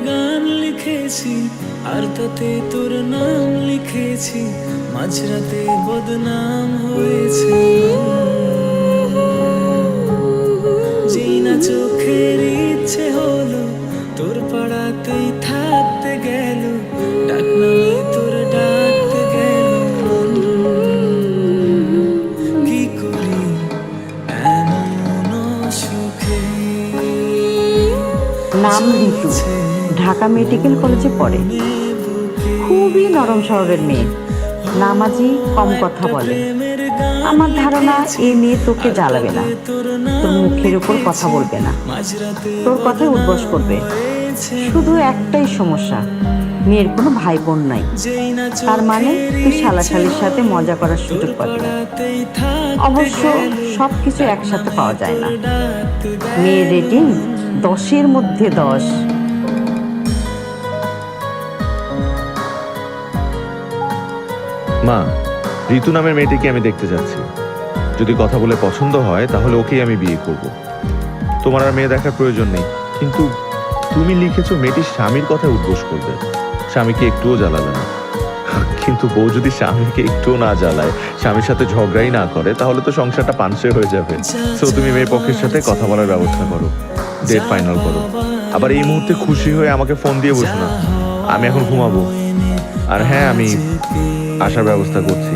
গান লিখেছি আর তাতে তোর নাম লিখেছি, মাঝরাতে বদনাম হয়েছে। যেই না চোখের ইচ্ছে হলো তোর পাড়াতেই থাকতে গেল, ডাক নামে তোর ডাকতে গেল মন। কি করি এমন সুখে। নাম ঋতু, ঢাকা মেডিকেল কলেজে পড়ে। খুবই নরম স্বভাবের মেয়ে, নামাজি, কম কথা বলে। আমার ধারণা এই মেয়ে তোকে জ্বালাবে না, তোর মুখের উপর কথা বলবে না, তোর কথায় উদ্বাস করবে। শুধু একটাই সমস্যা, মেয়ের কোনো ভাই বোন নাই। তার মানে তুই শালাশালির সাথে মজা করার সুযোগ পাবি না। অবশ্য সব কিছু একসাথে পাওয়া যায় না। মেয়ের রেটিং 10-এর মধ্যে 10। মা, ঋতু নামের মেয়েটিকে আমি দেখতে যাচ্ছি। যদি কথা বলে পছন্দ হয় তাহলে ওকেই আমি বিয়ে করব। তোমার আর মেয়ে দেখার প্রয়োজন নেই। কিন্তু তুমি লিখেছো মেয়েটির স্বামীর কথায় উদ্বোস করবে, স্বামীকে একটুও জ্বালাবে না। কিন্তু বউ যদি স্বামীকে একটুও না জ্বালায়, স্বামীর সাথে ঝগড়াই না করে, তাহলে তো সংসারটা পানসে হয়ে যাবে। সো তুমি মেয়ের পক্ষের সাথে কথা বলার ব্যবস্থা করো, ডেট ফাইনাল করো। আবার এই মুহূর্তে খুশি হয়ে আমাকে ফোন দিয়ে বসো না। আমি এখন ঘুমাবো। আর হ্যাঁ, আমি আসার ব্যবস্থা করছি।